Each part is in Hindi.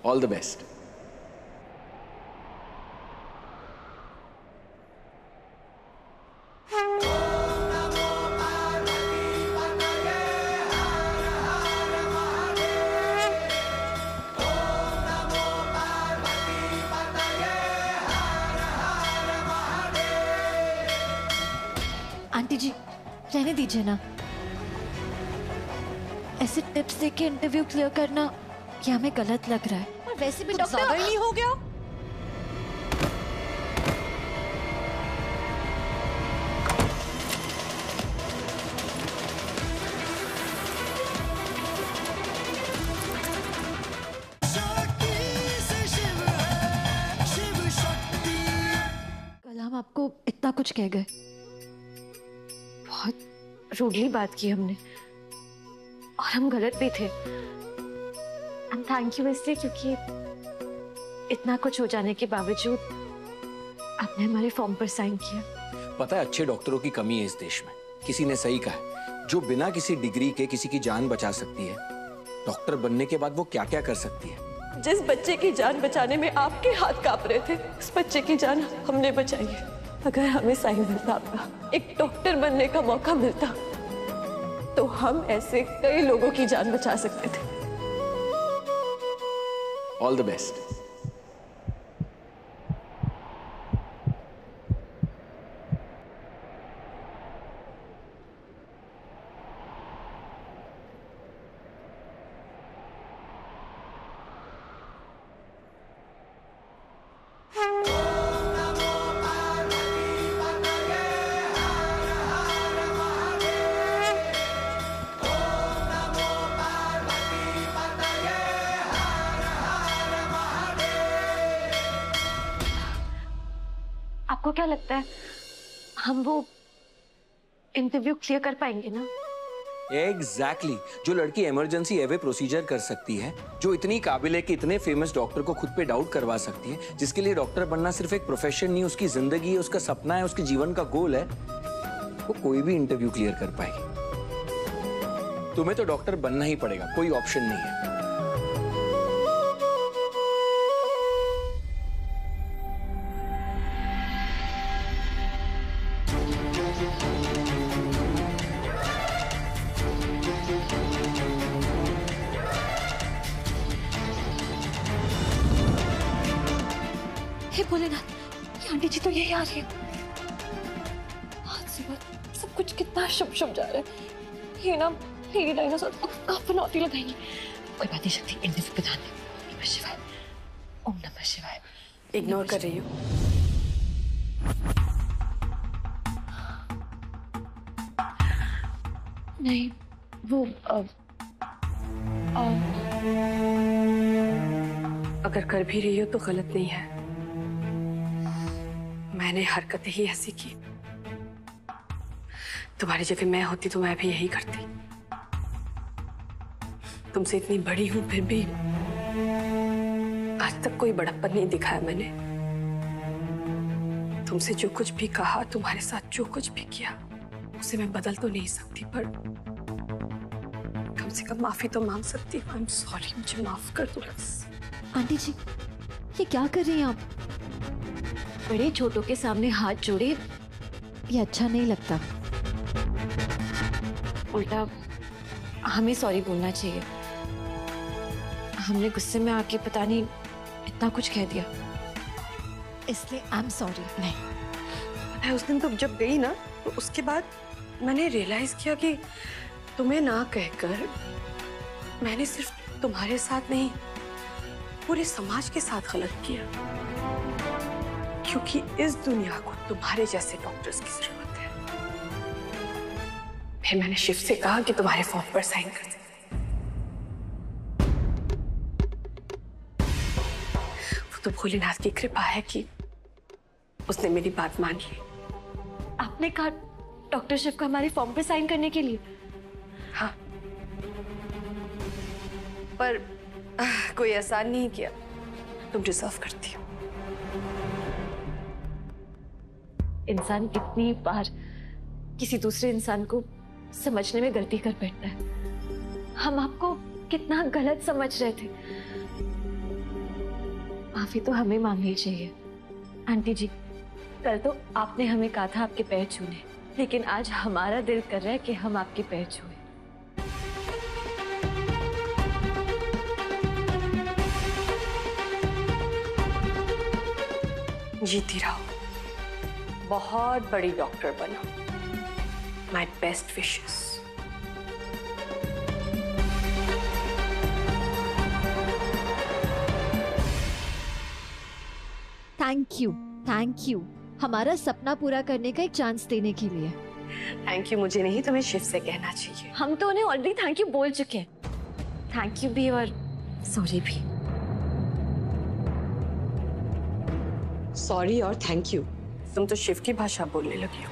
All the best. आंटी जी रहने दीजिए ना, ऐसे टिप्स दे के इंटरव्यू क्लियर करना ये हमें गलत लग रहा है। और वैसे भी डॉक्टर ज्यादा ही नहीं हो गया? कल हम आपको इतना कुछ कह गए, बहुत रूडली बात की हमने और हम गलत भी थे। एंड थैंक यू इसलिए क्योंकि इतना कुछ हो जाने के बावजूद आपने हमारे फॉर्म पर साइन किया। पता है अच्छे डॉक्टरों की कमी है इस देश में। किसी ने सही कहा है, जो बिना किसी डिग्री के किसी की जान बचा सकती है, डॉक्टर बनने के बाद वो क्या क्या कर सकती है। जिस बच्चे की जान बचाने में आपके हाथ कांप रहे थे, उस बच्चे की जान हमने बचाई है। अगर हमें साइन मिलता, आपका एक डॉक्टर बनने का मौका मिलता, तो हम ऐसे कई लोगों की जान बचा सकते थे। All the best. आपको क्या लगता है हम वो इंटरव्यू क्लियर कर पाएंगे ना? एग्जैक्टली जो लड़की इमरजेंसी एवे प्रोसीजर कर सकती है, जो इतनी काबिल है कि इतने फेमस डॉक्टर को खुद पे डाउट करवा सकती है, जिसके लिए डॉक्टर बनना सिर्फ एक प्रोफेशन नहीं, उसकी जिंदगी है, उसका सपना है, उसके जीवन का गोल है, वो कोई भी इंटरव्यू क्लियर कर पाएगी। तुम्हें तो डॉक्टर बनना ही पड़ेगा, कोई ऑप्शन नहीं है। हे भोलेनाथ, ये आंटी जी तो यही आ रही है। आज से बाद सब कुछ कितना शुभ शुभ जा रहा है। ये ना मेरी डायनासोर कहाँ पनौती लगाएंगी। कोई बात नहीं शक्ति, इंटरव्यू पे ध्यान दे। ओम नमः शिवाय, ओम नमः शिवाय। इग्नोर कर रही हूँ। नहीं वो अगर कर भी रही हो तो गलत नहीं है। मैंने हरकतें ही ऐसी की। तुम्हारी जगह मैं होती तो मैं भी यही करती। तुमसे इतनी बड़ी हूं फिर भी आज तक कोई बड़प्पन नहीं दिखाया मैंने। तुमसे जो कुछ भी कहा, तुम्हारे साथ जो कुछ भी किया, उसे मैं बदल तो नहीं सकती, पर कम से कम माफी तो मांग सकती हूँ। आई एम सॉरी, मुझे माफ कर दो बस। आंटी जी ये क्या कर रही हैं आप? बड़े छोटों के सामने हाथ जोड़े, ये अच्छा नहीं लगता। उल्टा हमें सॉरी बोलना चाहिए। हमने गुस्से में आके पता नहीं इतना कुछ कह दिया, इसलिए आई एम सॉरी। नहीं, उस दिन तो जब गई ना, तो उसके बाद मैंने रियलाइज किया कि तुम्हें ना कहकर मैंने सिर्फ तुम्हारे साथ नहीं, पूरे समाज के साथ गलत किया। क्योंकि इस दुनिया को तुम्हारे जैसे डॉक्टर्स की जरूरत है। फिर मैंने शिव से कहा कि तुम्हारे फॉर्म पर साइन कर दे। वो तो भोलेनाथ की कृपा है कि उसने मेरी बात मान ली। आपने कहा डॉक्टर शिव को हमारे फॉर्म पे साइन करने के लिए? हाँ, पर कोई एहसान नहीं किया। तुम डिजर्व करती हो। इंसान कितनी बार किसी दूसरे इंसान को समझने में गलती कर बैठता है। हम आपको कितना गलत समझ रहे थे। माफी तो हमें मांगनी चाहिए। आंटी जी, कल तो आपने हमें कहा था आपके पैर छूने, लेकिन आज हमारा दिल कर रहा है कि हम आपके पैर छुए। जीती रहो, बहुत बड़ी डॉक्टर बनो। My best wishes. Thank you हमारा सपना पूरा करने का एक चांस देने के लिए। थैंक यू मुझे नहीं, तुम्हें शिव से कहना चाहिए। हम तो उन्हें ऑलरेडी थैंक यू बोल चुके हैं। थैंक यू भी और सॉरी भी। सॉरी और थैंक यू, तुम तो शिव की भाषा बोलने लगी हो।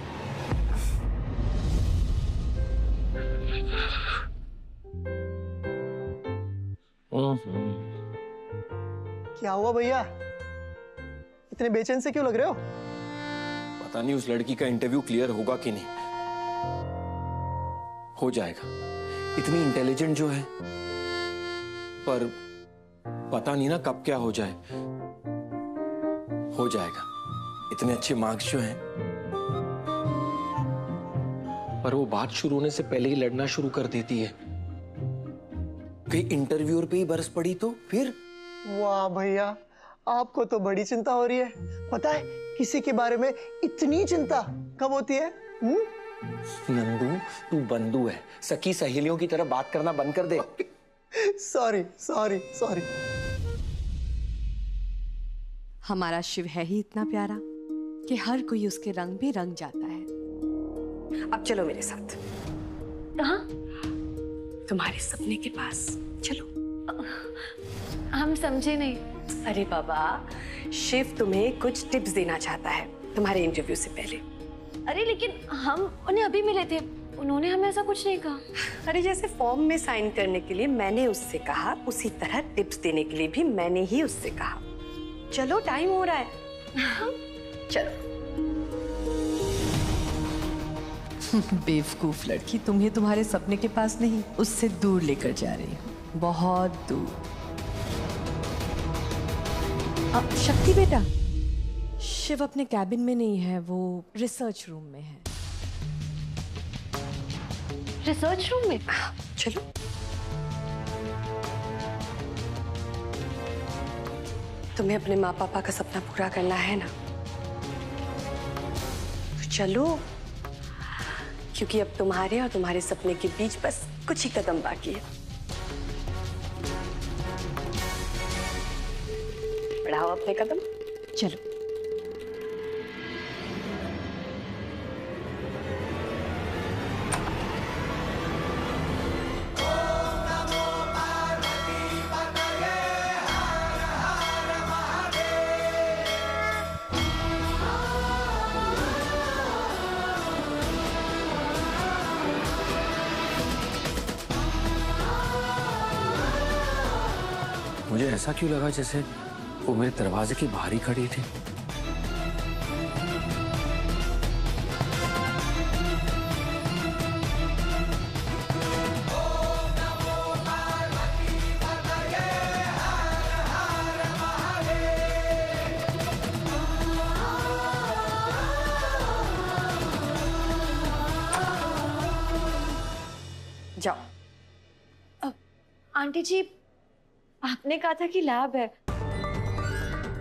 क्या हुआ भैया, इतने बेचैन से क्यों लग रहे हो? पता नहीं उस लड़की का इंटरव्यू क्लियर होगा कि नहीं। हो जाएगा, इतनी इंटेलिजेंट जो है, पर पता नहीं ना कब क्या हो जाए। हो जाएगा, इतने अच्छे मार्क्स जो हैं, पर वो बात शुरू होने से पहले ही लड़ना शुरू कर देती है। कहीं इंटरव्यूअर पे ही बरस पड़ी तो फिर? वाह भैया, आपको तो बड़ी चिंता हो रही है। पता है किसी के बारे में इतनी चिंता कब होती है? नंदू, तू बंधु है, सखी सहेलियों की तरह बात करना बंद कर दे। Sorry sorry sorry. हमारा शिव है ही इतना प्यारा कि हर कोई उसके रंग भी रंग जाता है। अब चलो मेरे साथ। कहाँ? तुम्हारे सपने के पास चलो। हम समझे नहीं। अरे बाबा, शिव तुम्हें कुछ टिप्स देना चाहता है तुम्हारे इंटरव्यू से पहले। अरे लेकिन हम उन्हें अभी मिले थे, उन्होंने हमें ऐसा कुछ नहीं कहा। अरे जैसे फॉर्म में साइन करने के लिए मैंने उससे कहा, उसी तरह टिप्स देने के लिए भी मैंने ही उससे कहा। चलो टाइम हो रहा है। चलो। बेवकूफ लड़की, तुम्हें तुम्हारे सपने के पास नहीं, उससे दूर लेकर जा रही हूँ, बहुत दूर। शक्ति बेटा, शिव अपने कैबिन में नहीं है, वो रिसर्च रूम में है। रिसर्च रूम में? चलो। तुम्हें अपने माँ पापा का सपना पूरा करना है ना, तो चलो, क्योंकि अब तुम्हारे और तुम्हारे सपने के बीच बस कुछ ही कदम बाकी है। बढ़ाओ अपने कदम, चलो। मुझे ऐसा क्यों लगा जैसे वो मेरे दरवाजे के बाहर ही खड़ी थी। जाओ। आंटी जी, आपने कहा था कि लैब है,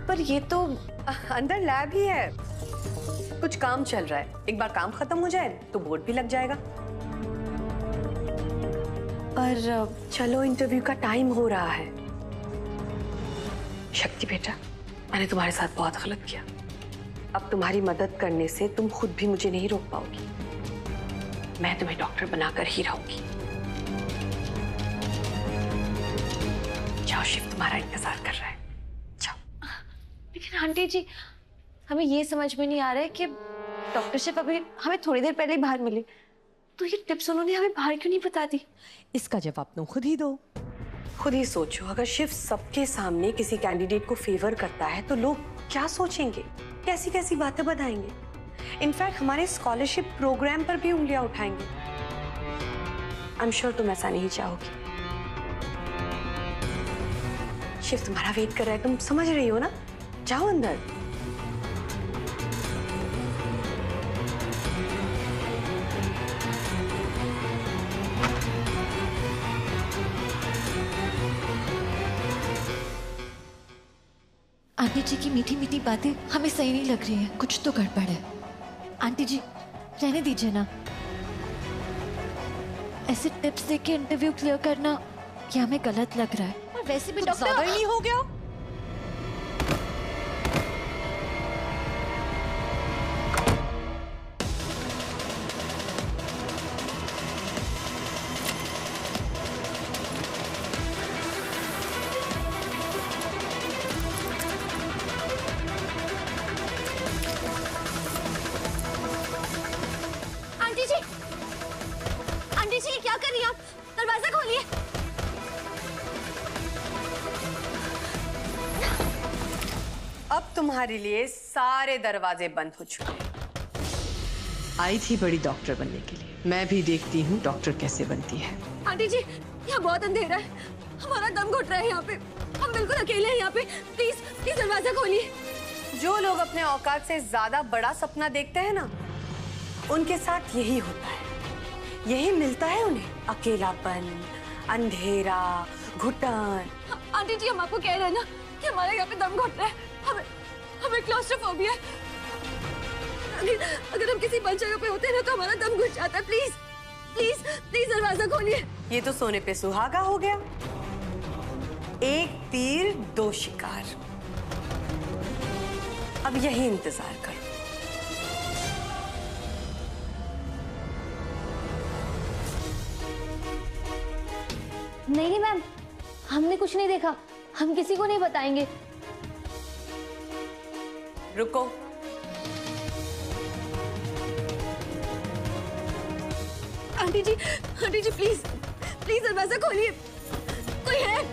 पर ये तो अंदर लैब ही है। कुछ काम चल रहा है, एक बार काम खत्म हो जाए तो बोर्ड भी लग जाएगा। पर चलो, इंटरव्यू का टाइम हो रहा है। शक्ति बेटा, मैंने तुम्हारे साथ बहुत गलत किया। अब तुम्हारी मदद करने से तुम खुद भी मुझे नहीं रोक पाओगी। मैं तुम्हें डॉक्टर बनाकर ही रहूंगी। जाओ, शिव तुम्हारा इंतजार कर रहा है, जाओ। लेकिन आंटी जी, हमें ये समझ में नहीं आ रहा है कि डॉक्टर शिव अभी हमें थोड़ी देर पहले ही बाहर मिले, तो ये टिप्स उन्होंने हमें बाहर क्यों नहीं बता दी? इसका जवाब तुम खुद ही दो। खुद ही सोचो, अगर शिव सबके सामने किसी कैंडिडेट को फेवर करता है तो लोग क्या सोचेंगे, कैसी कैसी बातें बताएंगे। इनफैक्ट हमारे स्कॉलरशिप प्रोग्राम पर भी उंगलियां उठाएंगे। आई एम श्योर तुम ऐसा नहीं चाहोगी। शिव तुम्हारा वेट कर रहा है, तुम समझ रही हो ना? जाओ अंदर। आंटी जी की मीठी मीठी बातें हमें सही नहीं लग रही हैं, कुछ तो गड़बड़ है। आंटी जी रहने दीजिए ना, ऐसे टिप्स दे के इंटरव्यू क्लियर करना ये हमें गलत लग रहा है। और वैसे भी ज्यादा ही डॉक्टर नहीं हो गया? आंटी जी क्या कर रही हैं आप? दरवाजा खोलिए। अब तुम्हारे लिए सारे दरवाजे बंद हो चुके हैं। आई थी बड़ी डॉक्टर बनने के लिए, मैं भी देखती हूँ डॉक्टर कैसे बनती है। आंटी जी यहाँ बहुत अंधेरा है, हमारा दम घुट रहा है यहाँ पे, हम बिल्कुल अकेले हैं यहाँ पे, प्लीज प्लीज दरवाजा खोलिए। जो लोग अपने औकात से ज्यादा बड़ा सपना देखते हैं ना, उनके साथ यही होता है, यही मिलता है उन्हें, अकेलापन, अंधेरा, घुटन। आंटी जी हम आपको कह रहे हैं ना कि हमारा यहाँ पे दम घुट रहा है, हमें क्लॉस्ट्रोफोबिया है। अगर हम किसी बंद जगह पे होते हैं ना तो हमारा दम घुट जाता है। प्लीज प्लीज प्लीज दरवाजा खोलिए। ये तो सोने पे सुहागा हो गया, एक तीर दो शिकार। अब यही इंतजार करो। नहीं मैम, हमने कुछ नहीं देखा, हम किसी को नहीं बताएंगे। रुको, आंटी जी प्लीज प्लीज दरवाजा खोलिए, कोई है?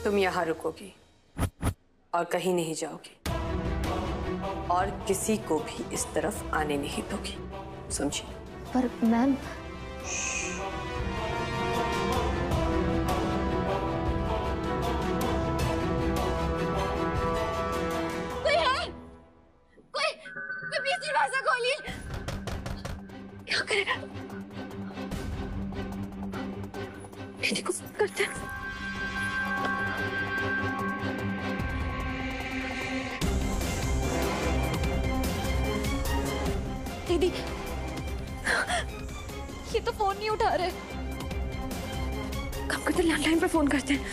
तुम यहाँ रुकोगी और कहीं नहीं जाओगी और किसी को भी इस तरफ आने नहीं दोगी, समझी? पर मैम, कोई है? कोई प्लीज दरवाजा खोलिए। क्या करेगा? दीदी को फोन करते हैं। दीदी ये तो फोन नहीं उठा रहे, काम करते लैंडलाइन पे फोन करते हैं।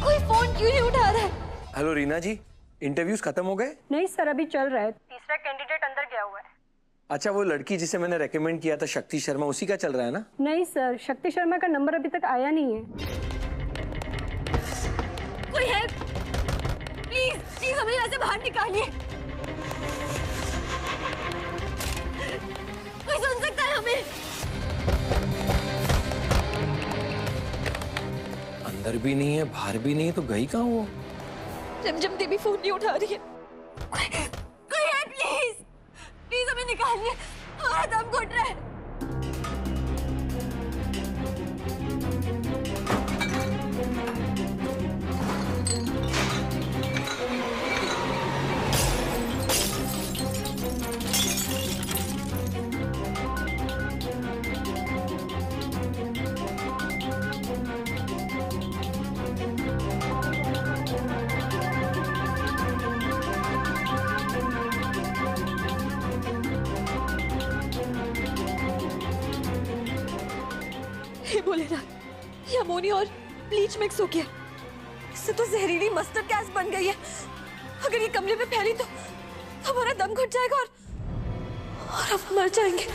कोई फोन क्यों नहीं उठा रहा है? हेलो रीना जी, इंटरव्यूज खत्म हो गए? नहीं सर, अभी चल रहा है। तीसरा कैंडिडेट अंदर गया हुआ है। अच्छा, वो लड़की जिसे मैंने रेकमेंड किया था शक्ति शर्मा, उसी का चल रहा है ना? नहीं सर, शक्ति शर्मा का नंबर अभी तक आया नहीं है। कोई है? प्लीज प्लीज हमें यहाँ से बाहर निकालिए। कोई सुन सकता है हमें? अंदर भी नहीं है, बाहर भी नहीं है, तो गई कहाँ वो? जमजम देवी फोन नहीं उठा रही है। कोई है? प्लीज प्लीज हमें निकालिए, हमारा दम घुट रहा है। हे भोलेनाथ, ये अमोनिया और ब्लीच मिक्स हो गया, इससे तो जहरीली मस्टर्ड गैस बन गई है। अगर ये कमरे में फैली तो हमारा दम घुट जाएगा और हम मर जाएंगे।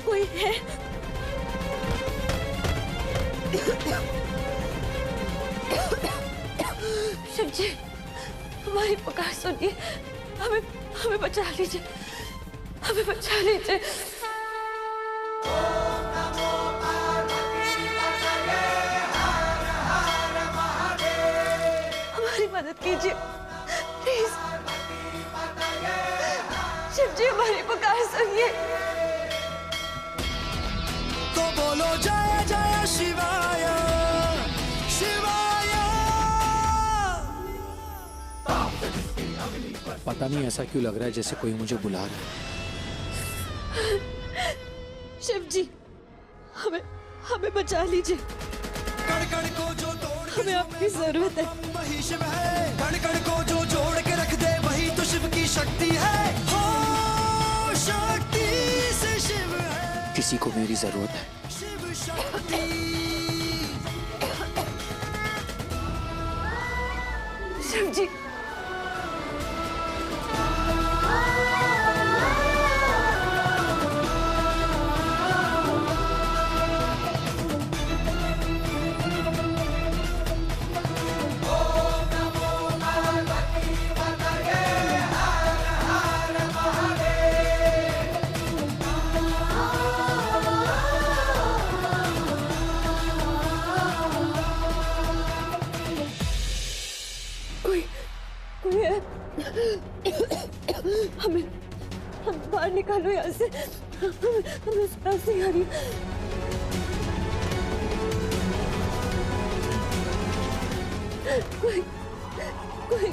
कोई है? शिव जी, हमारी पुकार सुनिए, हमें बचा लीजिए, हमें बचा लीजिए। मदद कीजिए प्लीज। शिव जी हमारी पुकार सुनिए। तो बोलो जय जय शिवाय शिवाय। पता नहीं ऐसा क्यों लग रहा है जैसे कोई मुझे बुला रहा है। शिव जी हमें हमें बचा लीजिए, कण कण को जो तोड़ हमें आपकी जरूरत है। वही शिव है, कण कण को जो जोड़ के रख दे वही तो शिव की शक्ति है। हो शक्ति से शिव है, किसी को मेरी जरूरत है। शिव शक्ति। शिव जी कोई है? हमें बाहर निकालो यहाँ से, हमें सांस नहीं आ रही। कोई कोई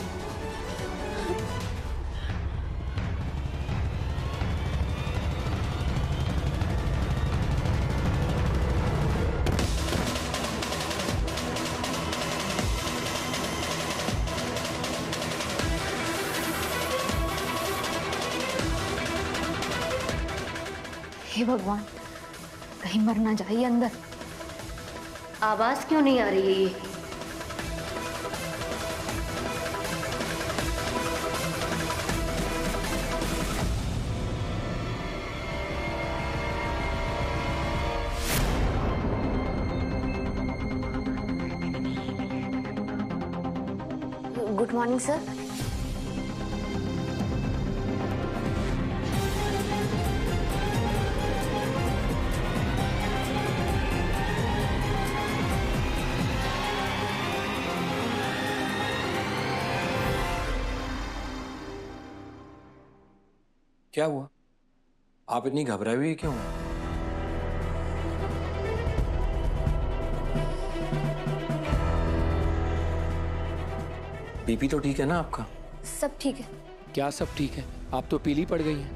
हे भगवान, कहीं मर ना जाइए अंदर। आवाज क्यों नहीं आ रही है ये? Good morning sir. क्या हुआ? आप इतनी घबराई हुई क्यों? बीपी तो ठीक है ना आपका? सब ठीक है। क्या सब ठीक है? आप तो पीली पड़ गई हैं।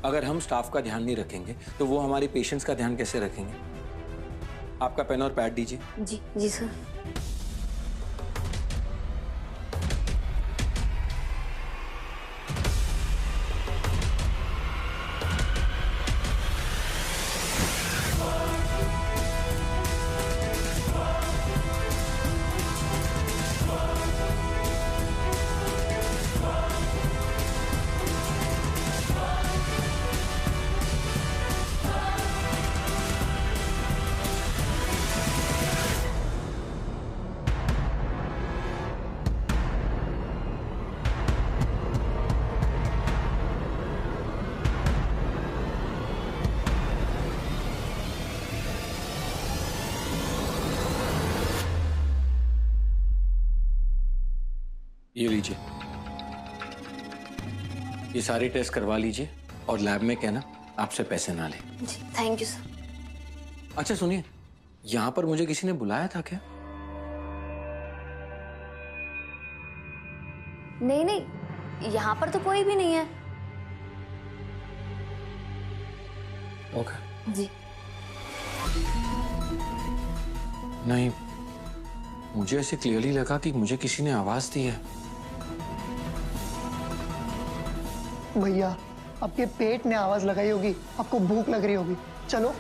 अगर हम स्टाफ का ध्यान नहीं रखेंगे तो वो हमारे पेशेंट्स का ध्यान कैसे रखेंगे? आपका पेन और पैड दीजिए। जी जी सर। ये लीजिए, ये सारे टेस्ट करवा लीजिए और लैब में कहना आपसे पैसे ना ले। जी थैंक यू सर। अच्छा सुनिए, यहाँ पर मुझे किसी ने बुलाया था क्या? नहीं नहीं, यहाँ पर तो कोई भी नहीं है। ओके। जी नहीं, मुझे ऐसे क्लियरली लगा कि मुझे किसी ने आवाज दी है। भैया आपके पेट ने आवाज लगाई होगी, आपको भूख लग रही होगी। चलो